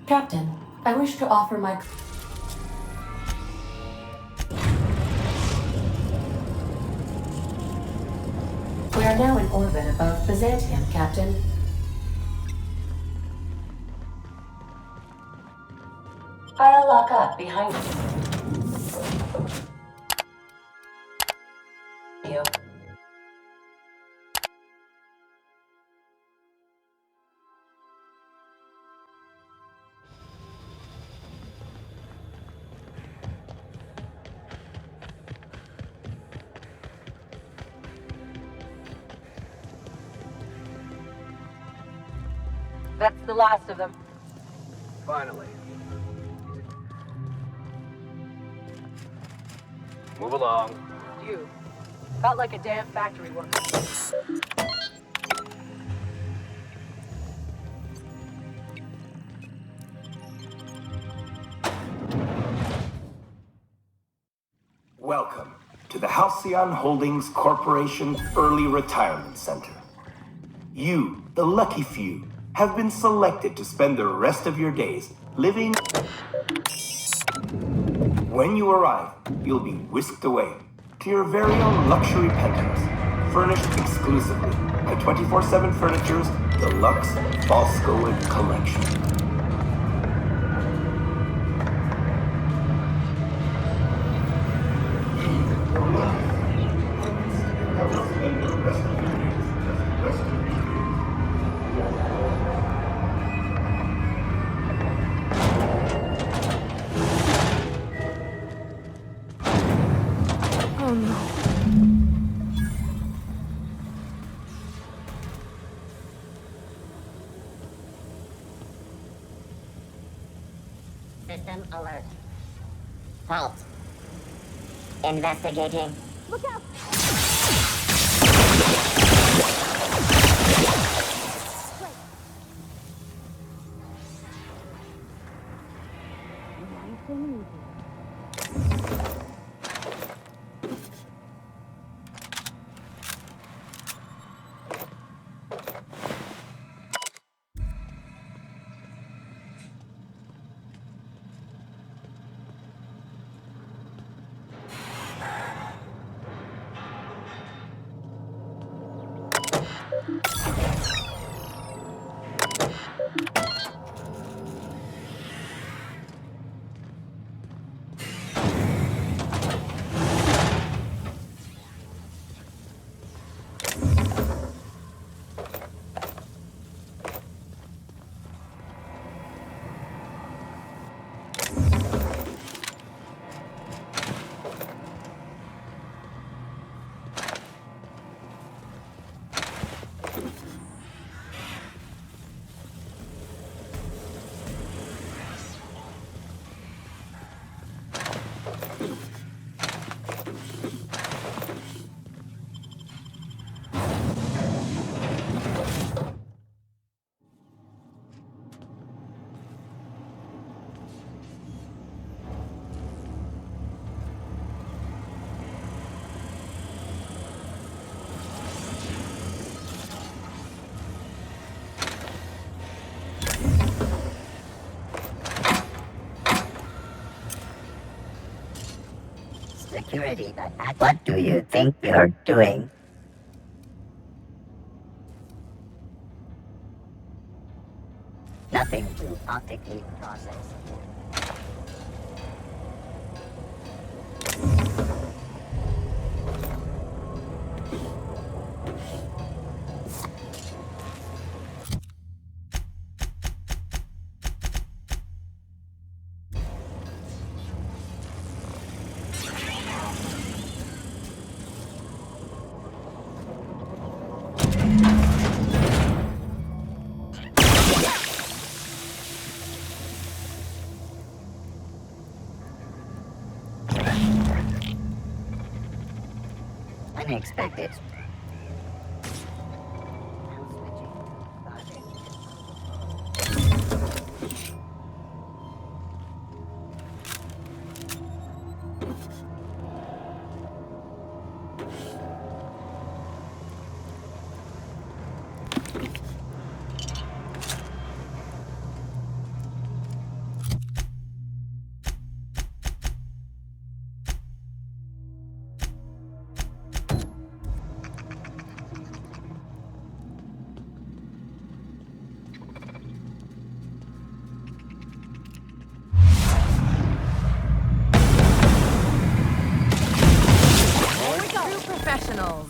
Captain, I wish to offer my... We are now in orbit above Byzantium, Captain. I'll lock up behind you. That's the last of them. Finally. Move along. You. Felt like a damn factory worker. Welcome to the Halcyon Holdings Corporation Early Retirement Center. You, the lucky few, have been selected to spend the rest of your days living. When you arrive, you'll be whisked away to your very own luxury penthouse, furnished exclusively by 24/7 Furniture's Deluxe Falscoid Collection. System alert. Halt. Investigating. Look out! Security, what do you think you're doing? Nothing to optically process. unexpected. Professionals.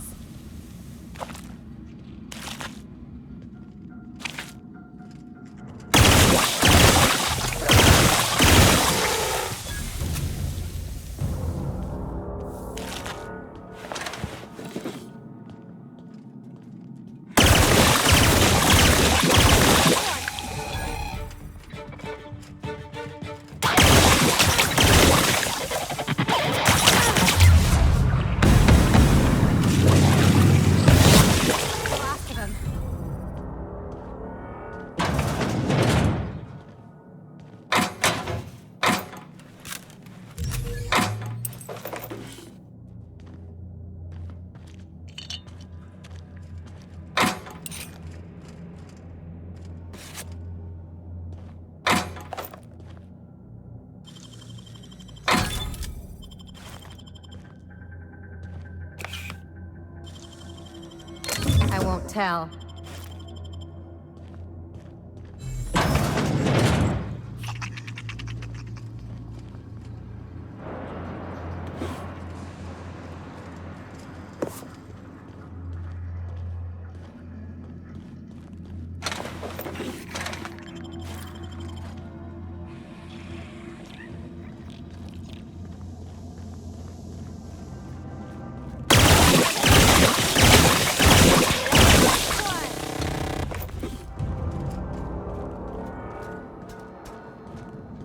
I won't tell.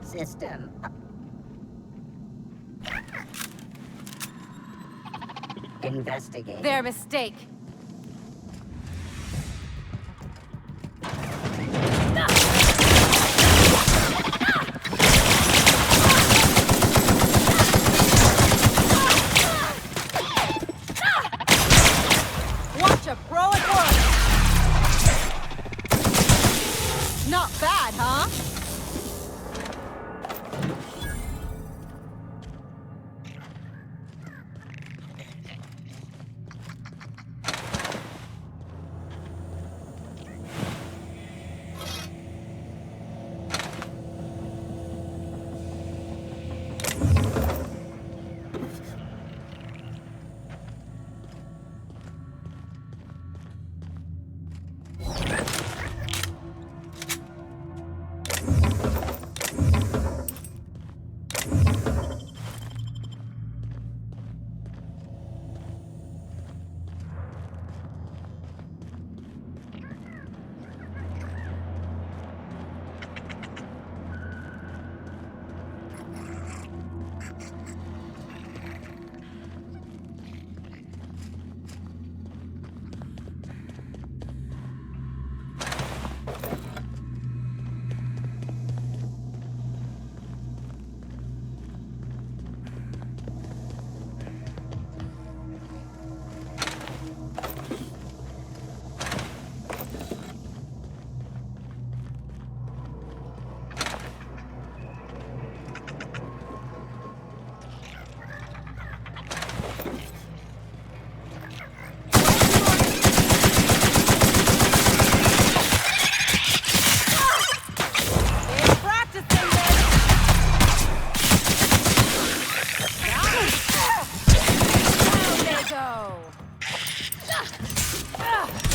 System. Investigate. Their mistake. Watch a pro at work. Not bad, huh?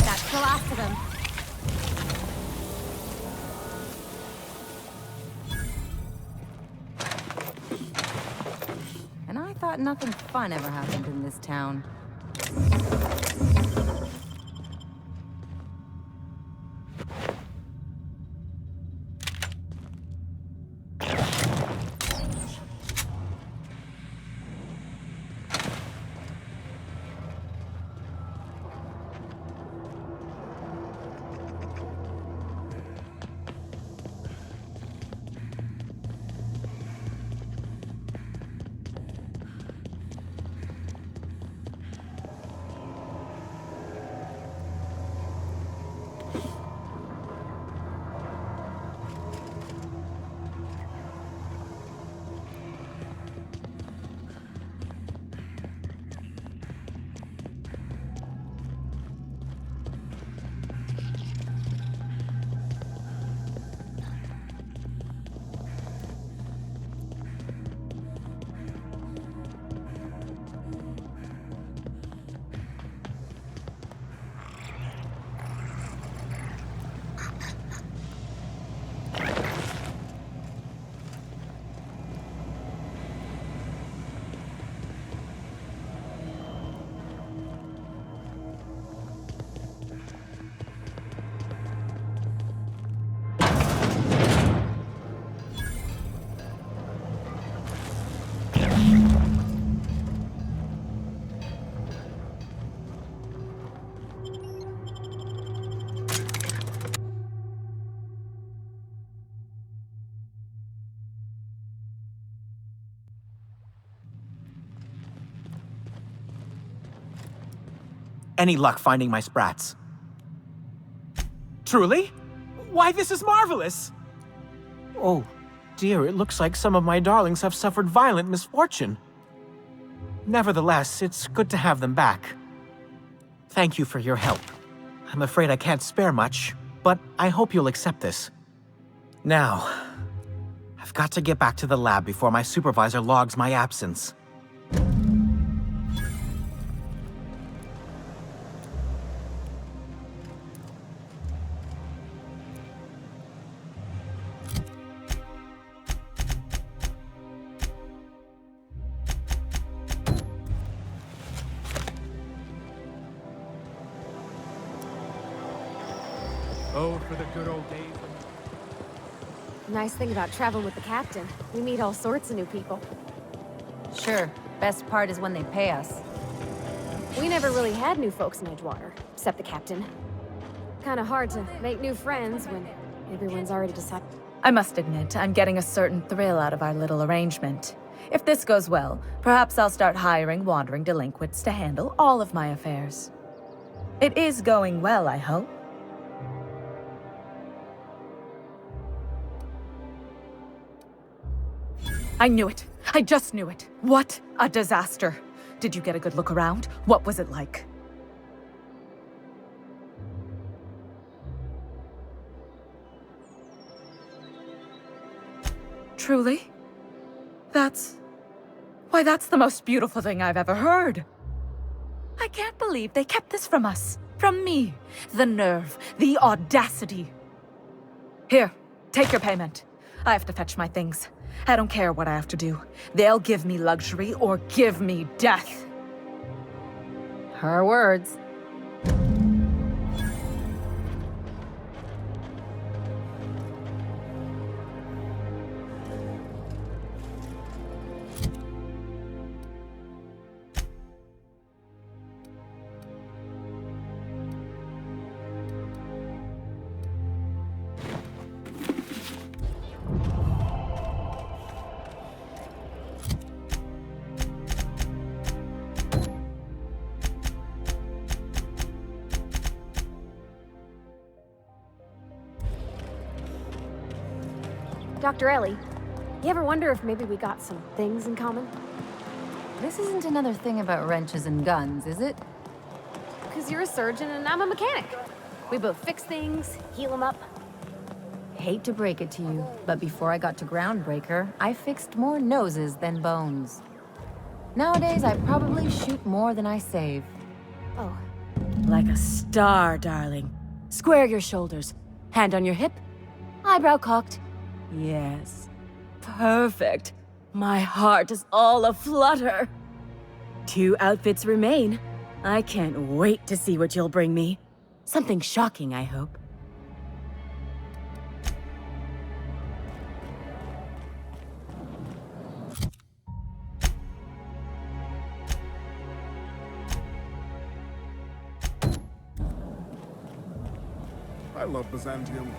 That's the last of them. And I thought nothing fun ever happened in this town. any luck finding my sprats? Truly? Why, this is marvelous! Oh, dear, it looks like some of my darlings have suffered violent misfortune. Nevertheless, it's good to have them back. Thank you for your help. I'm afraid I can't spare much, but I hope you'll accept this. Now, I've got to get back to the lab before my supervisor logs my absence. Oh, for the good old days. Nice thing about traveling with the captain. We meet all sorts of new people. Sure, best part is when they pay us. We never really had new folks in Edgewater, except the captain. Kinda hard to make new friends when everyone's already decided. I must admit, I'm getting a certain thrill out of our little arrangement. If this goes well, perhaps I'll start hiring wandering delinquents to handle all of my affairs. It is going well, I hope. I knew it. I just knew it. What a disaster. Did you get a good look around? What was it like? Truly? Why, that's the most beautiful thing I've ever heard. I can't believe they kept this from us. From me. The nerve. The audacity. Here, take your payment. I have to fetch my things. I don't care what I have to do. They'll give me luxury or give me death. Her words. Dr. Ellie, you ever wonder if maybe we got some things in common? This isn't another thing about wrenches and guns, is it? Because you're a surgeon and I'm a mechanic. We both fix things, heal them up. Hate to break it to you, but before I got to Groundbreaker, I fixed more noses than bones. Nowadays, I probably shoot more than I save. Oh, Like a star, darling. Square your shoulders. Hand on your hip. Eyebrow cocked. Yes. Perfect. My heart is all aflutter. 2 outfits remain. I can't wait to see what you'll bring me. Something shocking, I hope. I love Byzantium.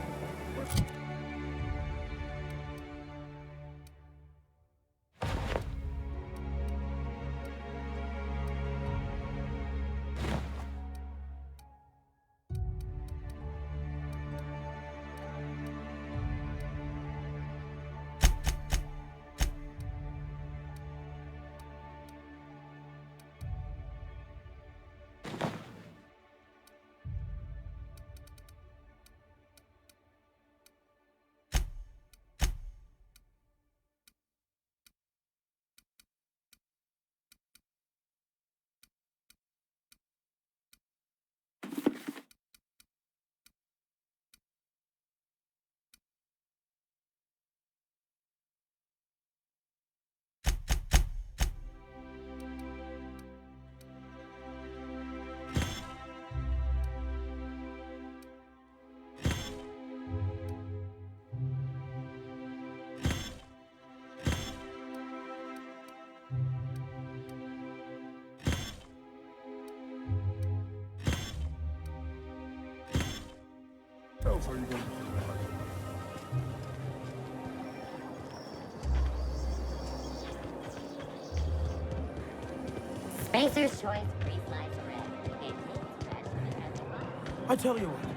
What else are you going to do? Spacer's Choice pre-sliced bread. I tell you what.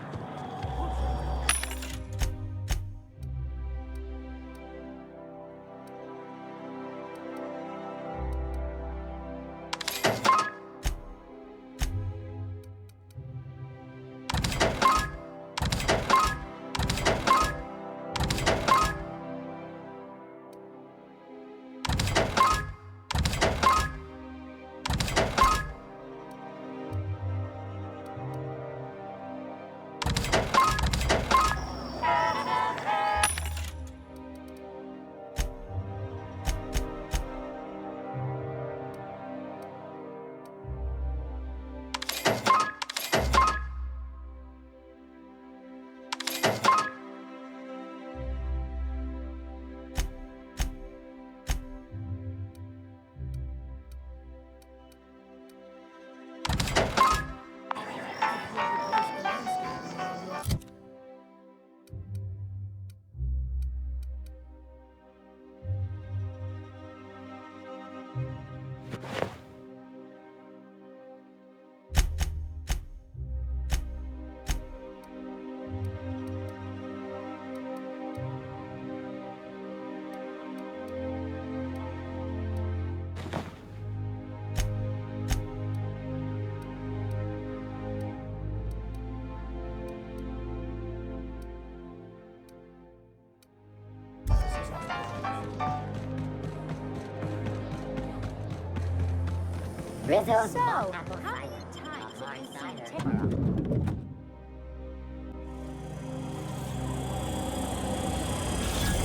Rizzo's So, apple how cider. many times have you Cider. seen Timber?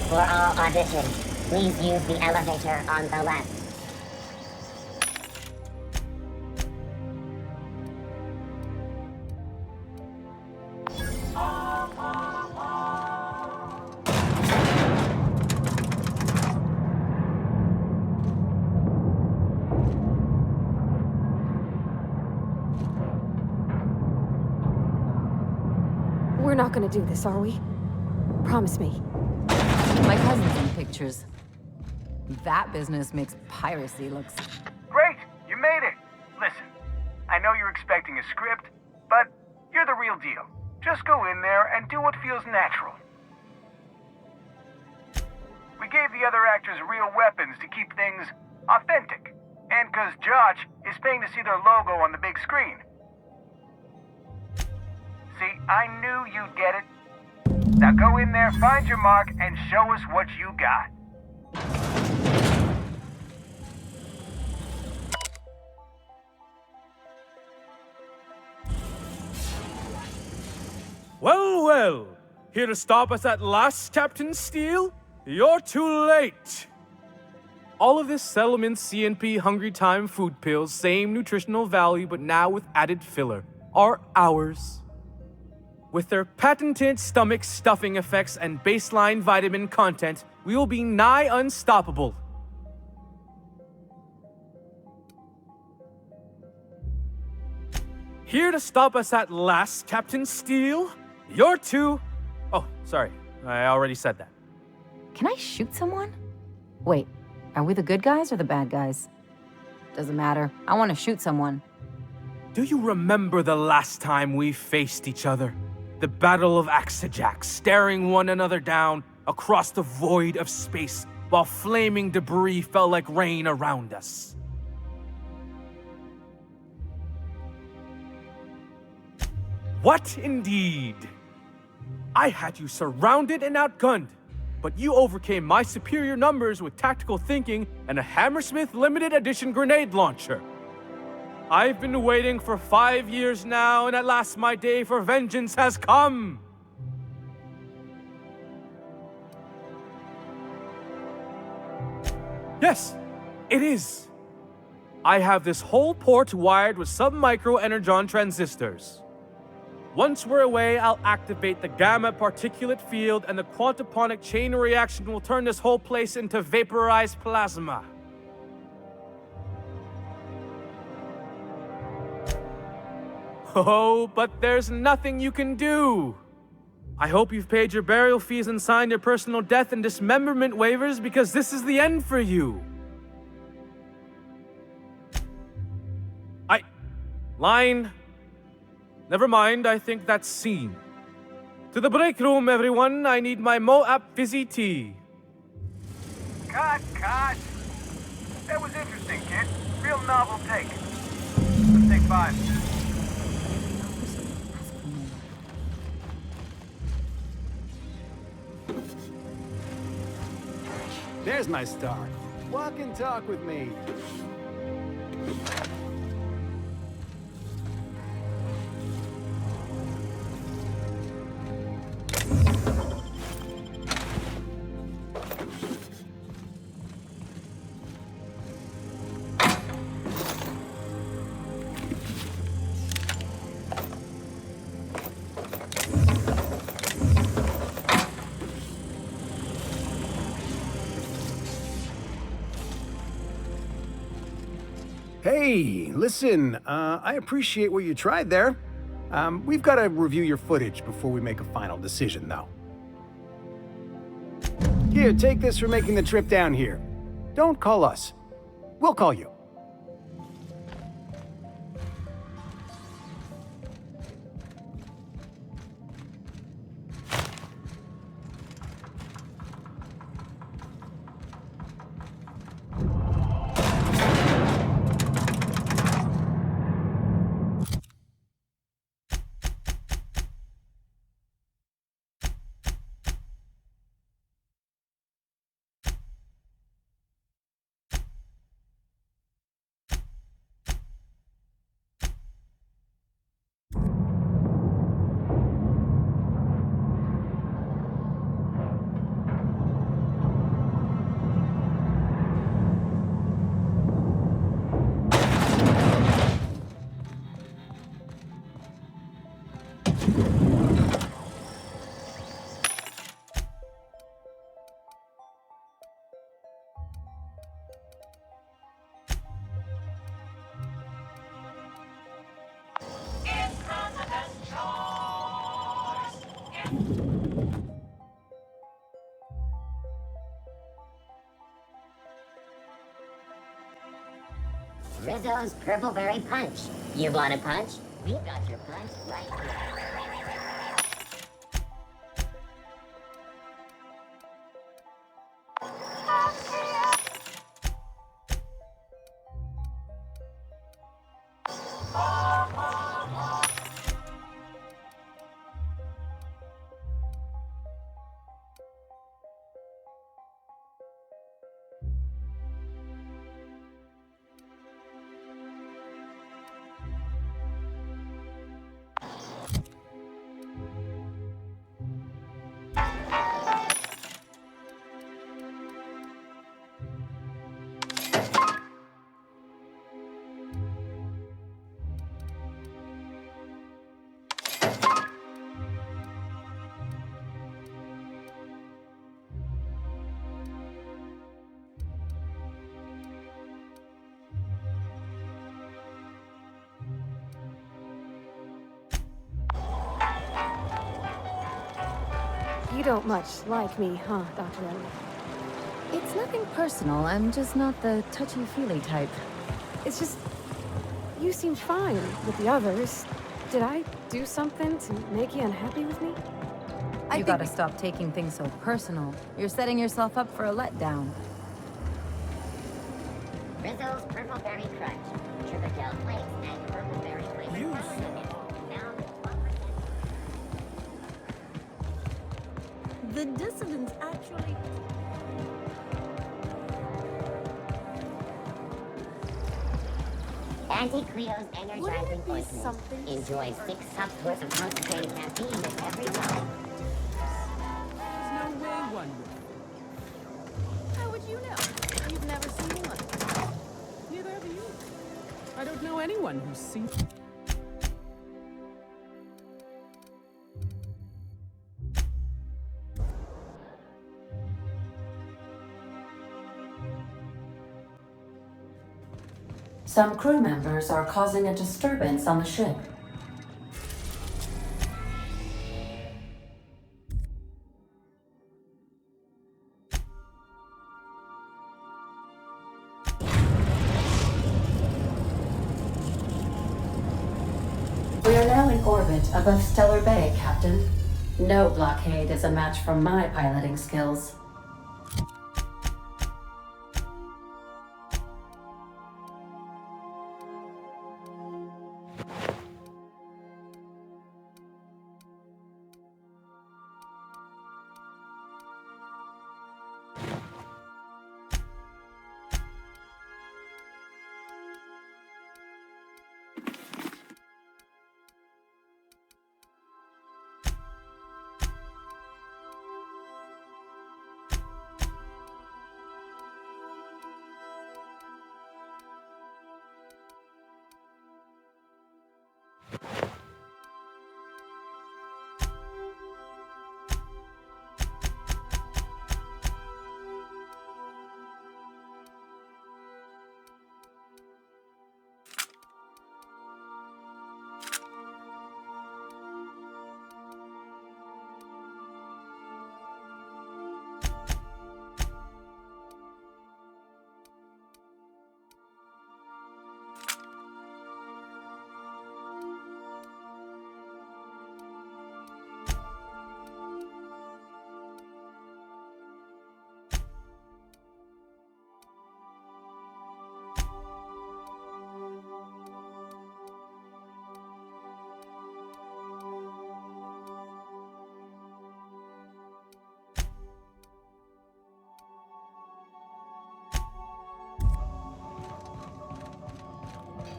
For all auditions, please use the elevator on the left. We're not gonna do this, are we? Promise me. My cousin's in pictures. That business makes piracy look... Great! You made it! Listen, I know you're expecting a script, but you're the real deal. Just go in there and do what feels natural. We gave the other actors real weapons to keep things authentic. And because Josh is paying to see their logo on the big screen. See, I knew you'd get it. Now go in there, find your mark, and show us what you got. Well, well. Here to stop us at last, Captain Steele? You're too late. All of this settlement CNP Hungry Time food pills, same nutritional value, but now with added filler, are ours. With their patented stomach stuffing effects and baseline vitamin content, we will be nigh unstoppable. Here to stop us at last, Captain Steele? You're too... Oh, sorry. I already said that. Can I shoot someone? Wait, are we the good guys or the bad guys? Doesn't matter. I want to shoot someone. Do you remember the last time we faced each other? The Battle of Axejack, staring one another down across the void of space while flaming debris fell like rain around us. What indeed? I had you surrounded and outgunned, but you overcame my superior numbers with tactical thinking and a Hammersmith limited edition grenade launcher. I've been waiting for 5 years now, and at last my day for vengeance has come. Yes, it is. I have this whole port wired with sub-micro energon transistors. Once we're away, I'll activate the gamma particulate field, and the quantaponic chain reaction will turn this whole place into vaporized plasma. Oh, but there's nothing you can do. I hope you've paid your burial fees and signed your personal death and dismemberment waivers, because this is the end for you. Line Never mind, I think that's scene. To the break room, everyone. I need my Moab fizzy tea. Cut! That was interesting, kid. Real novel take. Let's take 5. There's my star. Walk and talk with me. Hey, listen, I appreciate what you tried there. We've got to review your footage before we make a final decision, though. Here, take this for making the trip down here. Don't call us. We'll call you. Rizzo's Purple Berry Punch. You want a punch? We've got your punch right here. You don't much like me, huh, Dr. Elliot? It's nothing personal. I'm just not the touchy-feely type. It's just... you seem fine with the others. Did I do something to make you unhappy with me? You gotta stop taking things so personal. You're setting yourself up for a letdown. Rizzo's Purple Berry Crunch. Sugar gel flakes and purple berry flavored watermelon. Now with 12%. The dissonance actually... Anti-Cleo's energizing ointment. Enjoy 6 cups worth of concentrated caffeine with every time. There's no way one would. How would you know? You've never seen one. Neither have you. I don't know anyone who's seen... Some crew members are causing a disturbance on the ship. We are now in orbit. orbit above Stellar Bay, Captain. No blockade is a match for my piloting skills.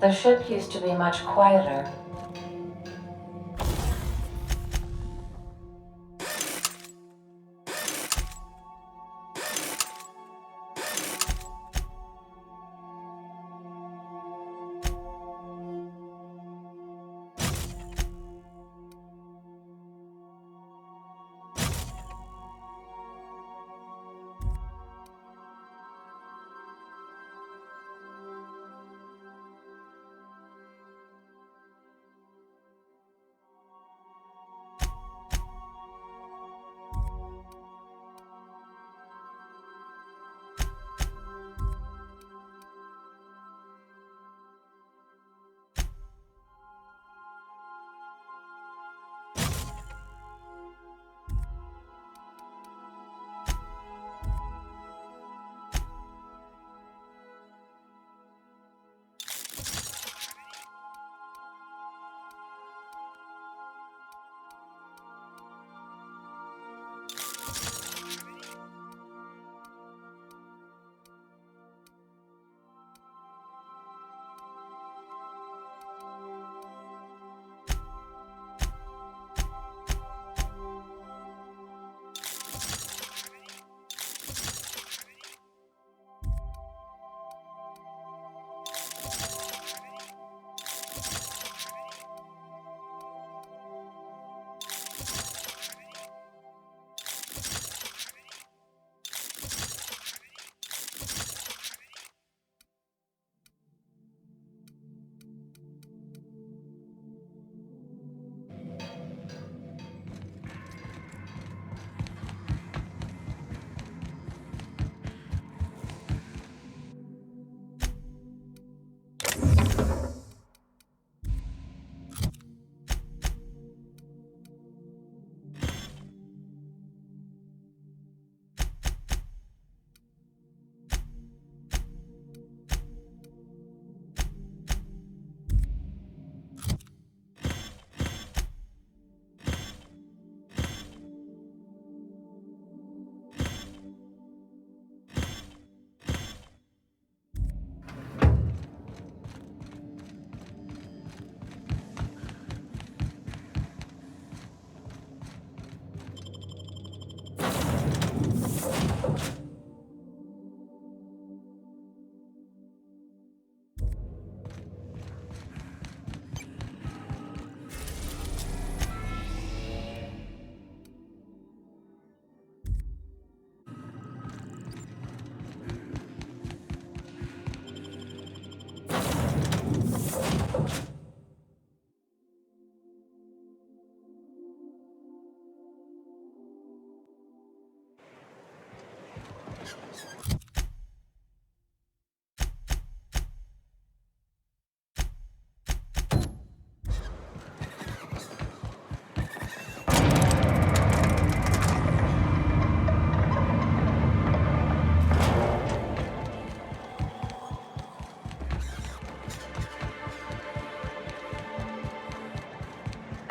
The ship used to be much quieter.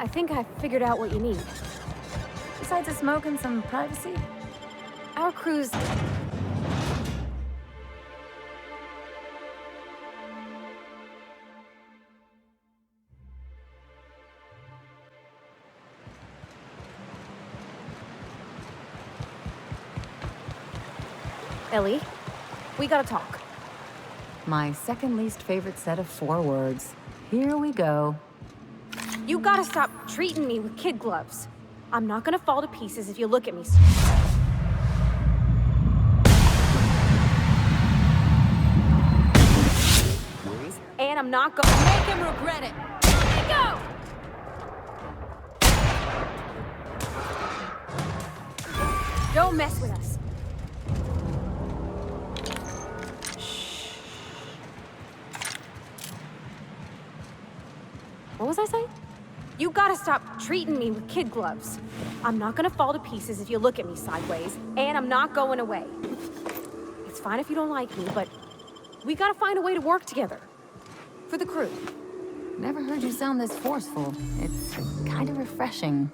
I think I figured out what you need. Besides a smoke and some privacy? Our crew's... Ellie, we gotta talk. My second least favorite set of 4 words. Here we go. You gotta stop treating me with kid gloves. I'm not gonna fall to pieces if you look at me. And I'm not gonna make him regret it. Let me go! Don't mess with us. What was I saying? You gotta stop treating me with kid gloves. I'm not gonna fall to pieces if you look at me sideways, and I'm not going away. It's fine if you don't like me, but we gotta find a way to work together. For the crew. Never heard you sound this forceful. It's kind of refreshing.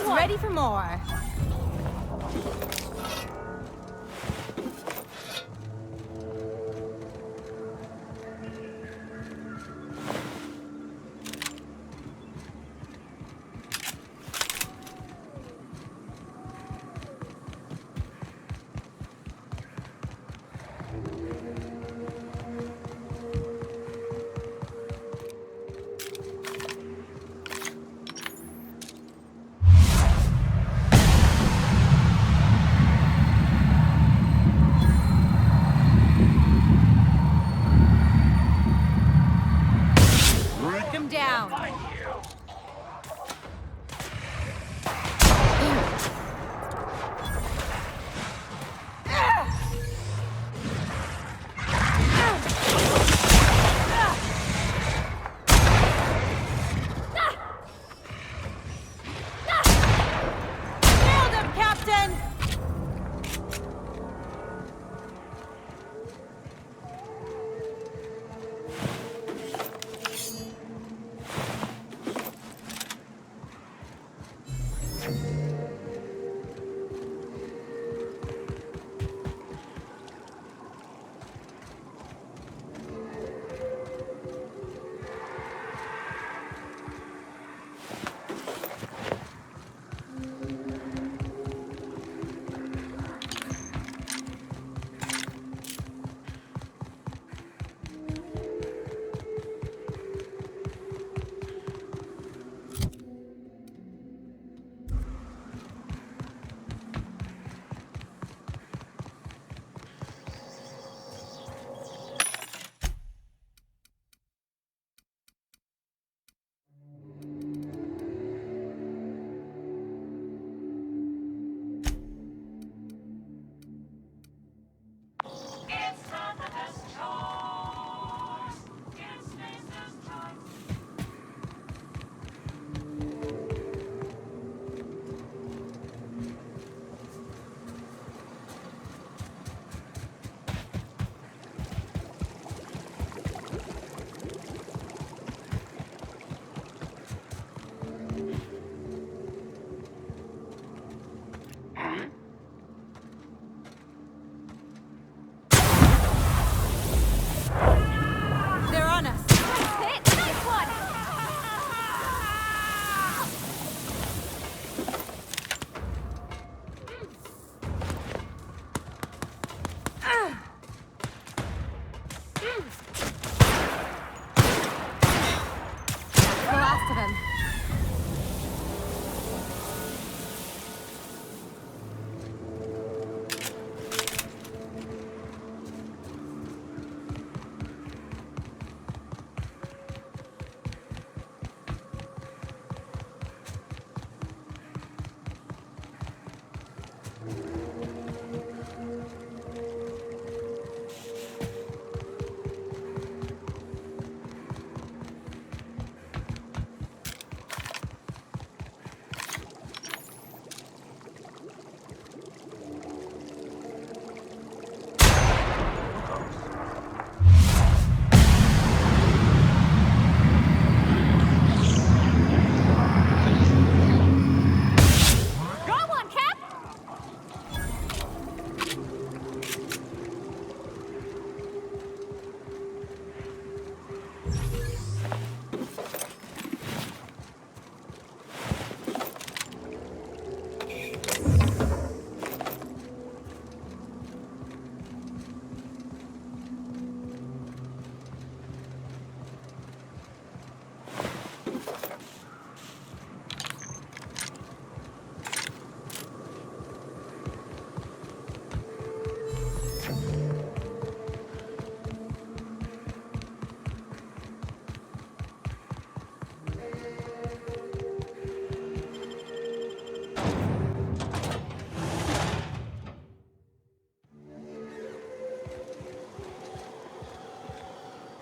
Ready for more. Down.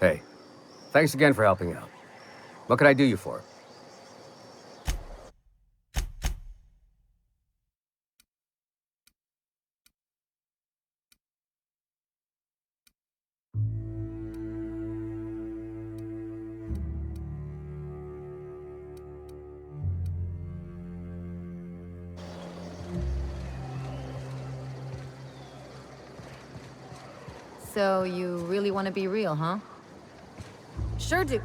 Hey, thanks again for helping out. What can I do you for? So you really want to be real, huh? Sure do.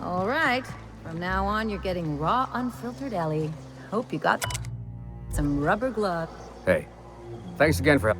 All right. From now on, you're getting raw, unfiltered Ellie. Hope you got some rubber gloves. Hey, thanks again for...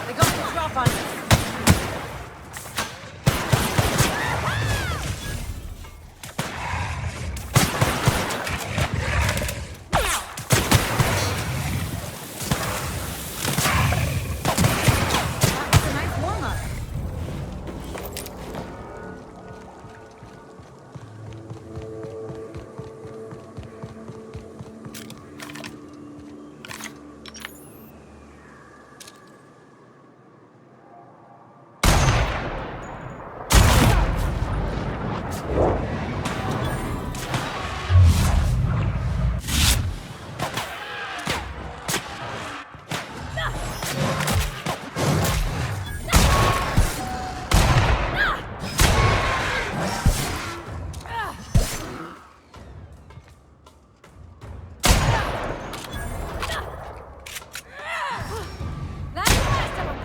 They got the drop on us. That's a nice warm-up. That's the last of them.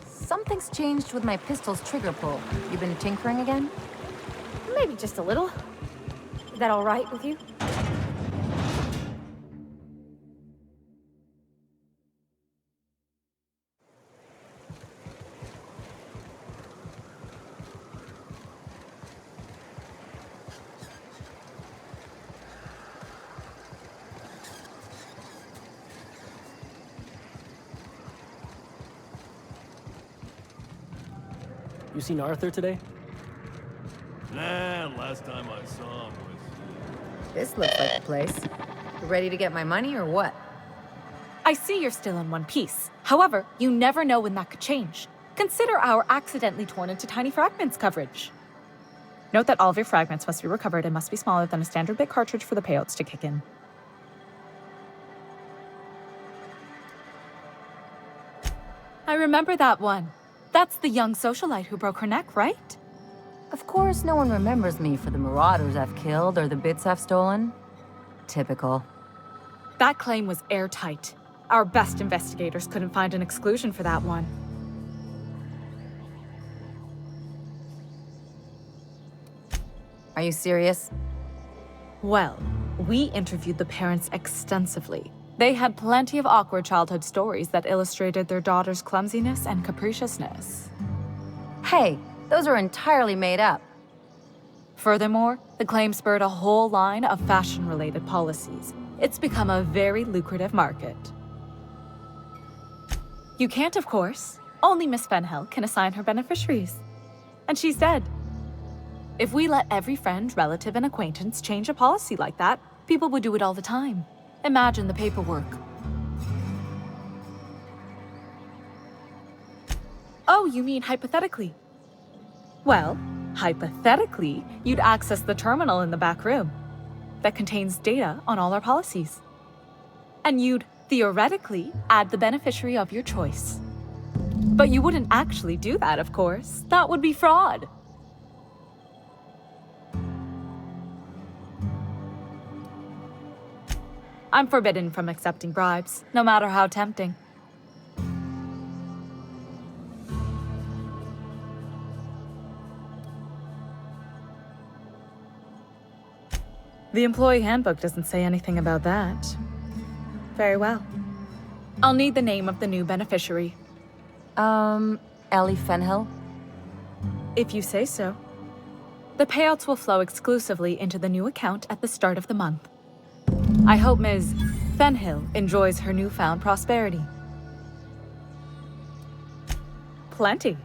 Something's changed with my pistol's trigger pull. You been tinkering again? Maybe just a little. Is that all right with you? You seen Arthur today? Nah, last time I saw him was... This looks like the place. You ready to get my money or what? I see you're still in one piece. However, you never know when that could change. Consider our accidentally torn into tiny fragments coverage. Note that all of your fragments must be recovered and must be smaller than a standard bit cartridge for the payouts to kick in. I remember that one. That's the young socialite who broke her neck, right? Of course, no one remembers me for the marauders I've killed or the bits I've stolen. Typical. That claim was airtight. Our best investigators couldn't find an exclusion for that one. Are you serious? Well, we interviewed the parents extensively. They had plenty of awkward childhood stories that illustrated their daughter's clumsiness and capriciousness. Hey, those are entirely made up. Furthermore, the claim spurred a whole line of fashion-related policies. It's become a very lucrative market. You can't, of course. Only Miss Fenhill can assign her beneficiaries. And she's dead. If we let every friend, relative, and acquaintance change a policy like that, people would do it all the time. Imagine the paperwork. Oh, you mean hypothetically? Well, hypothetically, you'd access the terminal in the back room that contains data on all our policies. And you'd, theoretically, add the beneficiary of your choice. But you wouldn't actually do that, of course. That would be fraud. I'm forbidden from accepting bribes, no matter how tempting. The employee handbook doesn't say anything about that. Very well. I'll need the name of the new beneficiary. Ellie Fenhill? If you say so. The payouts will flow exclusively into the new account at the start of the month. I hope Ms. Fenhill enjoys her newfound prosperity. Plenty.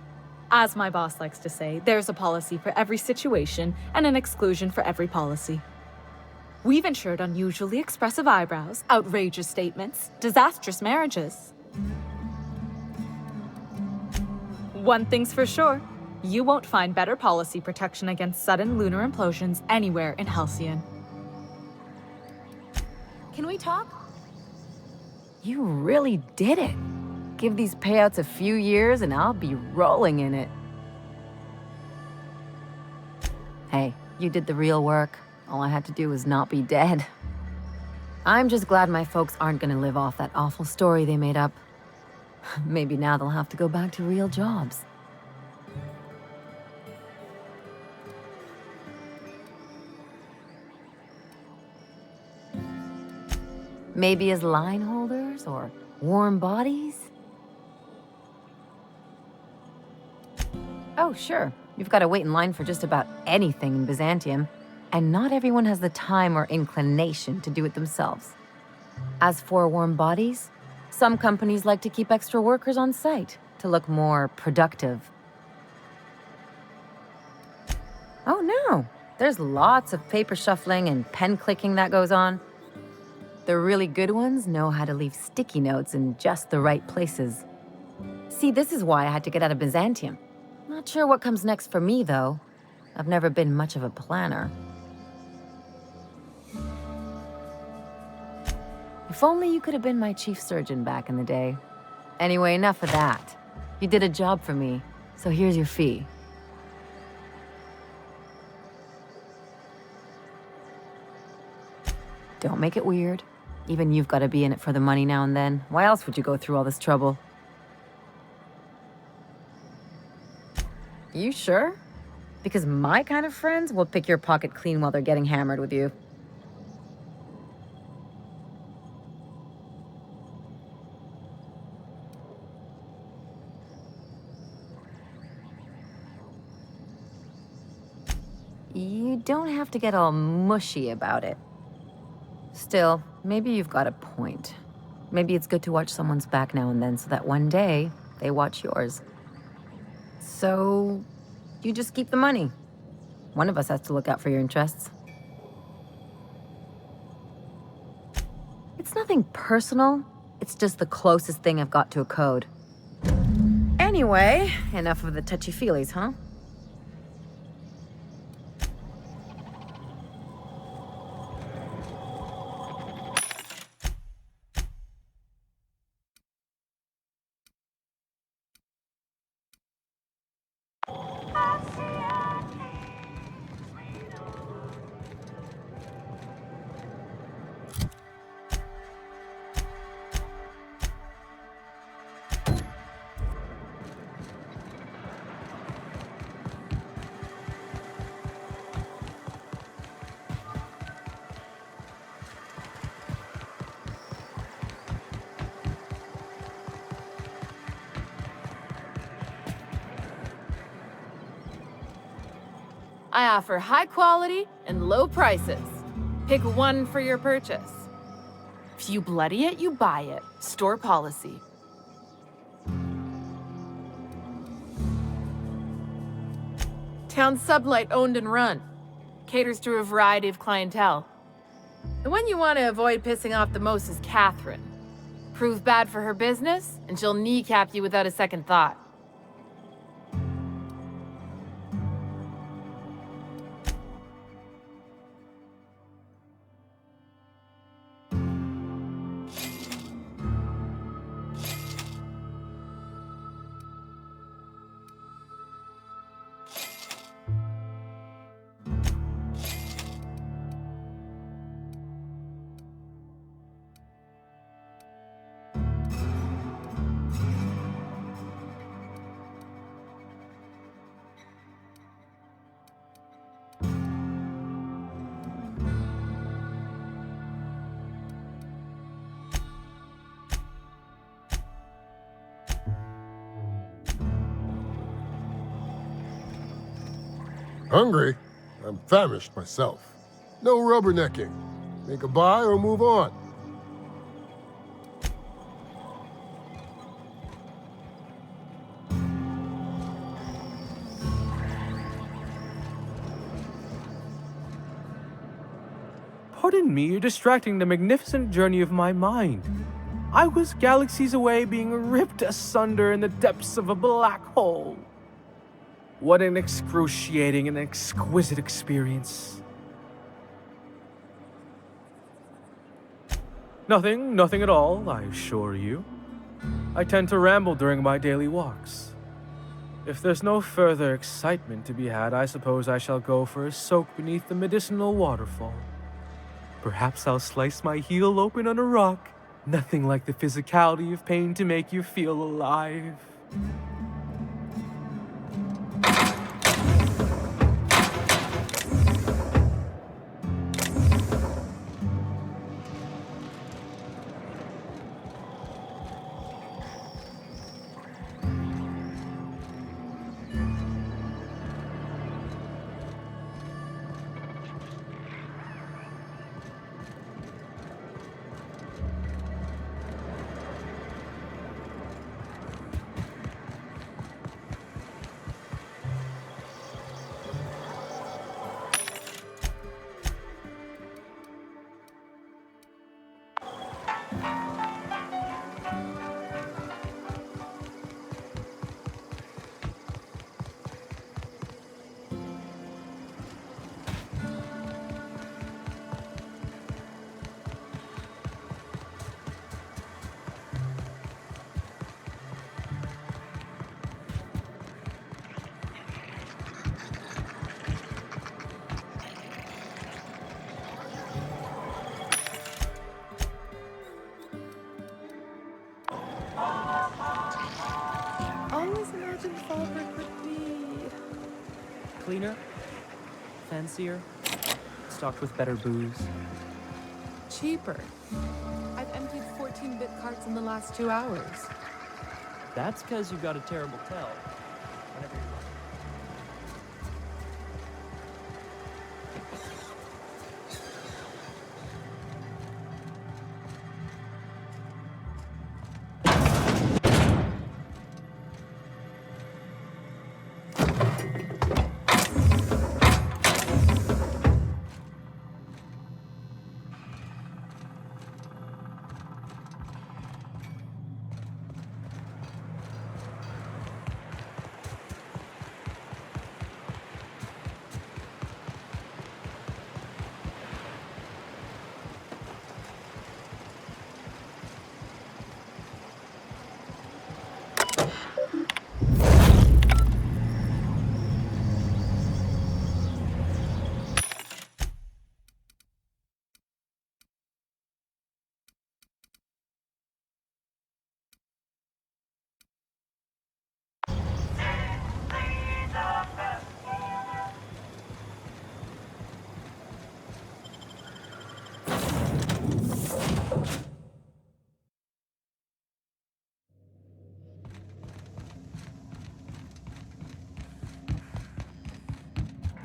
As my boss likes to say, there's a policy for every situation and an exclusion for every policy. We've insured unusually expressive eyebrows, outrageous statements, disastrous marriages. One thing's for sure, you won't find better policy protection against sudden lunar implosions anywhere in Halcyon. Can we talk? You really did it. Give these payouts a few years and I'll be rolling in it. Hey, you did the real work. All I had to do was not be dead. I'm just glad my folks aren't gonna live off that awful story they made up. Maybe now they'll have to go back to real jobs. Maybe as line holders or warm bodies? Oh, sure. You've got to wait in line for just about anything in Byzantium, and not everyone has the time or inclination to do it themselves. As for warm bodies, some companies like to keep extra workers on site to look more productive. Oh no, there's lots of paper shuffling and pen clicking that goes on. The really good ones know how to leave sticky notes in just the right places. See, this is why I had to get out of Byzantium. Not sure what comes next for me, though. I've never been much of a planner. If only you could have been my chief surgeon back in the day. Anyway, enough of that. You did a job for me, so here's your fee. Don't make it weird. Even you've got to be in it for the money now and then. Why else would you go through all this trouble? You sure? Because my kind of friends will pick your pocket clean while they're getting hammered with you. You don't have to get all mushy about it. Still, maybe you've got a point. Maybe it's good to watch someone's back now and then so that one day they watch yours. So, you just keep the money. One of us has to look out for your interests. It's nothing personal. It's just the closest thing I've got to a code. Anyway, enough of the touchy-feelies, huh? I offer high quality and low prices. Pick one for your purchase. If you bloody it, you buy it. Store policy. Town sublight owned and run. Caters to a variety of clientele. The one you want to avoid pissing off the most is Catherine. Prove bad for her business, and she'll kneecap you without a second thought. Hungry? I'm famished myself. No rubbernecking. Make a buy or move on. Pardon me, you're distracting the magnificent journey of my mind. I was galaxies away being ripped asunder in the depths of a black hole. What an excruciating and exquisite experience. Nothing at all, I assure you. I tend to ramble during my daily walks. If there's no further excitement to be had, I suppose I shall go for a soak beneath the medicinal waterfall. Perhaps I'll slice my heel open on a rock. Nothing like the physicality of pain to make you feel alive. Always imagined Fallbrook would be... Cleaner, fancier, stocked with better booze. cheaper. I've emptied 14-bit carts in the last 2 hours. That's because you've got a terrible tell. Whenever you're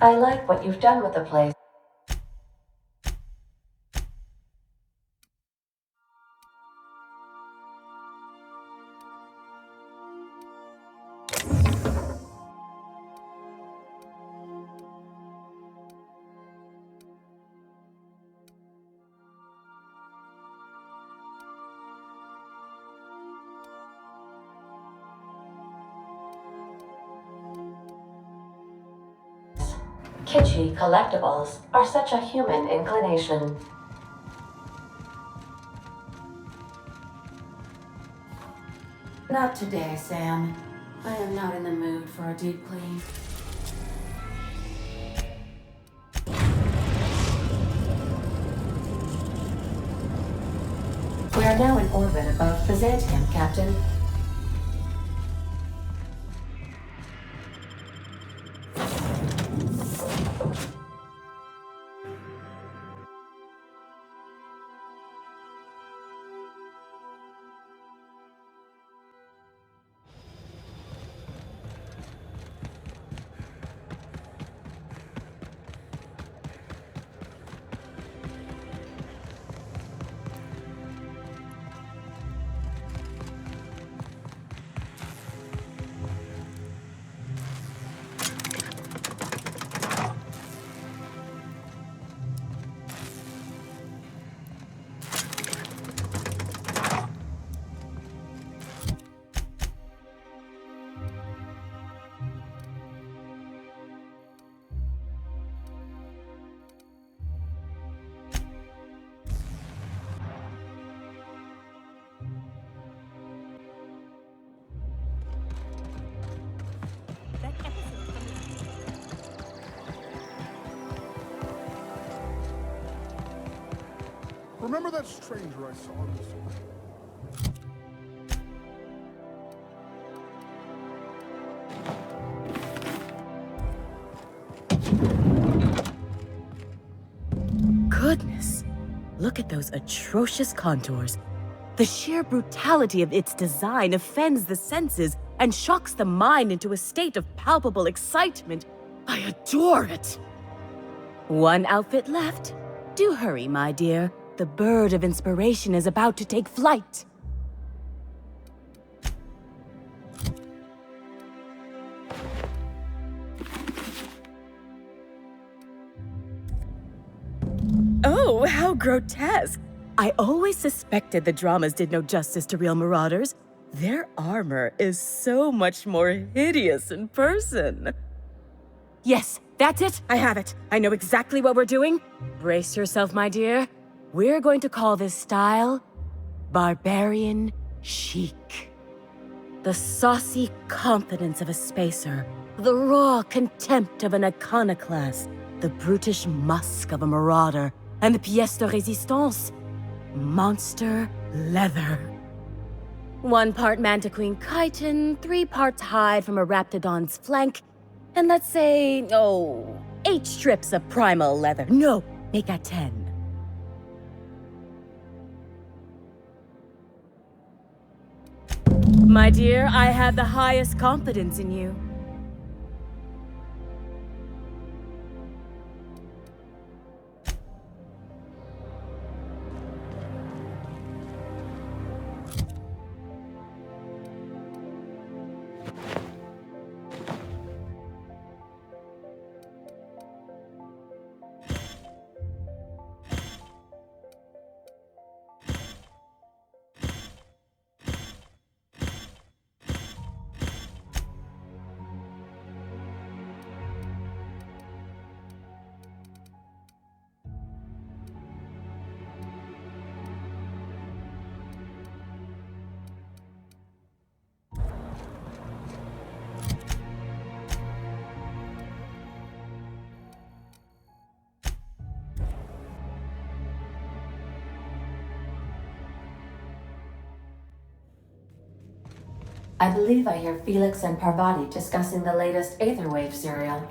I like what you've done with the place. Kitschy collectibles are such a human inclination. Not today, Sam. I am not in the mood for a deep clean. We are now in orbit above Byzantium, Captain. Remember that stranger I saw in the store? Goodness, look at those atrocious contours. The sheer brutality of its design offends the senses and shocks the mind into a state of palpable excitement. I adore it! One outfit left. Do hurry, my dear. The bird of inspiration is about to take flight. Oh, how grotesque! I always suspected the dramas did no justice to real marauders. Their armor is so much more hideous in person. Yes, that's it. I have it. I know exactly what we're doing. Brace yourself, my dear. We're going to call this style Barbarian Chic. The saucy confidence of a spacer, the raw contempt of an iconoclast, the brutish musk of a marauder, and the pièce de résistance, monster leather. 1 part Mantiqueen chitin, 3 parts hide from a raptidon's flank, and let's say, 8 strips of primal leather. No, make that 10. My dear, I have the highest confidence in you. I believe I hear Felix and Parvati discussing the latest Aetherwave serial.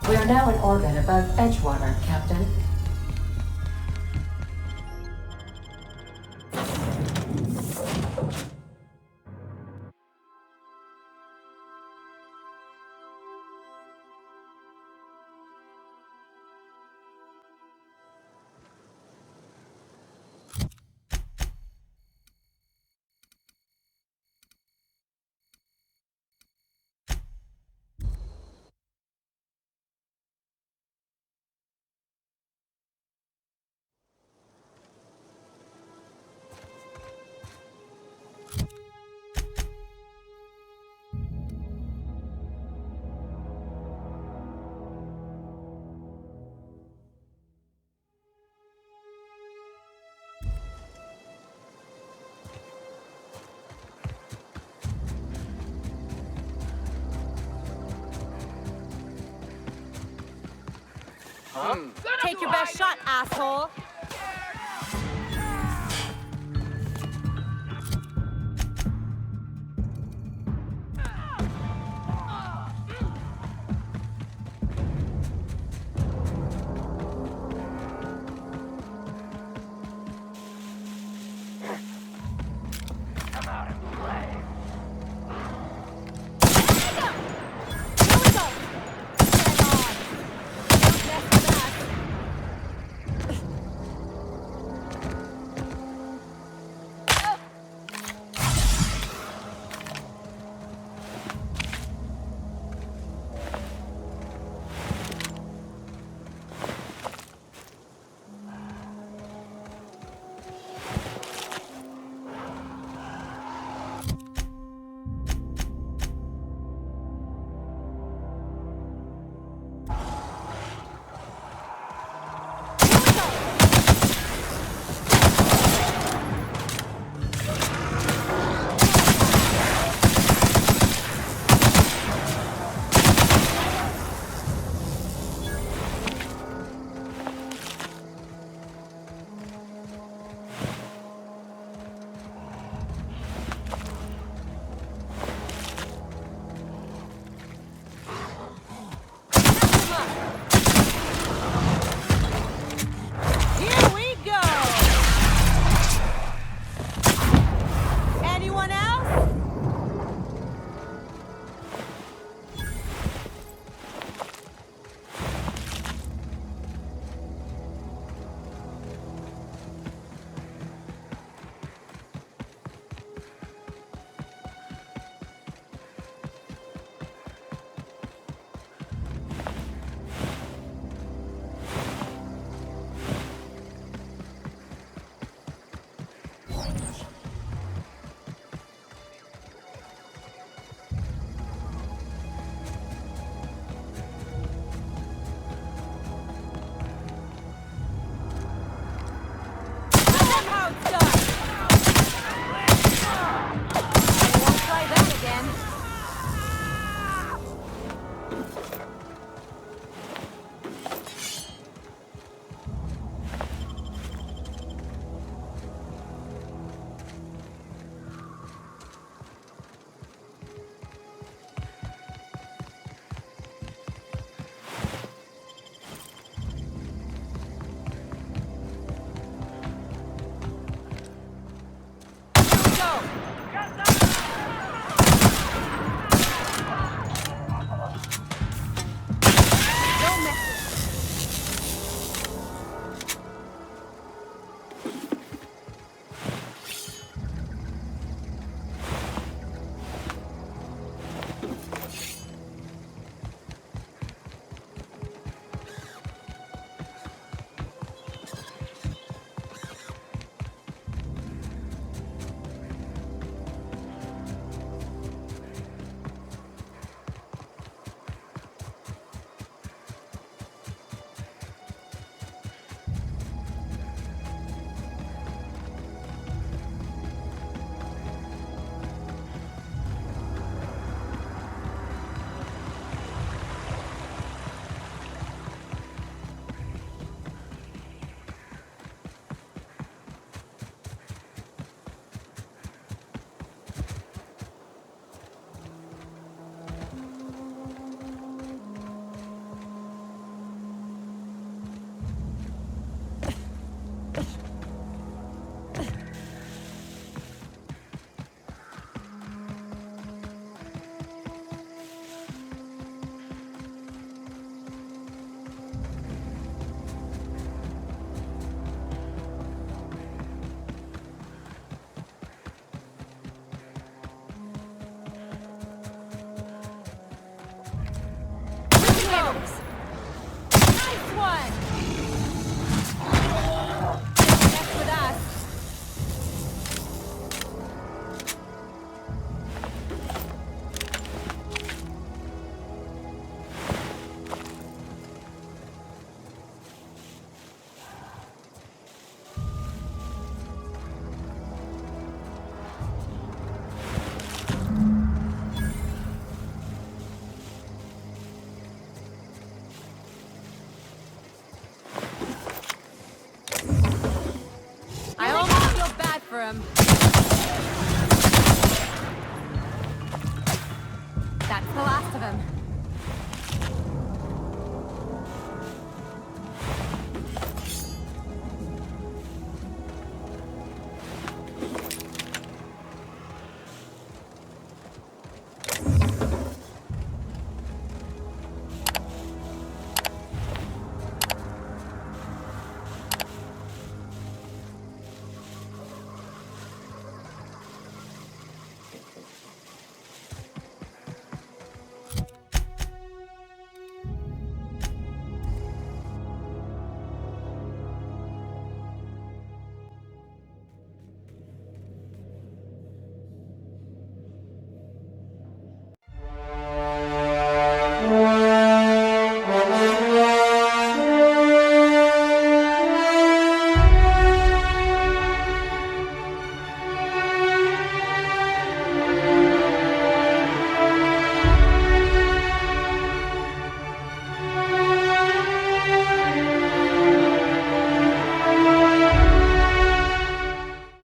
We are now in orbit above Edgewater, Captain. Take your best shot, asshole.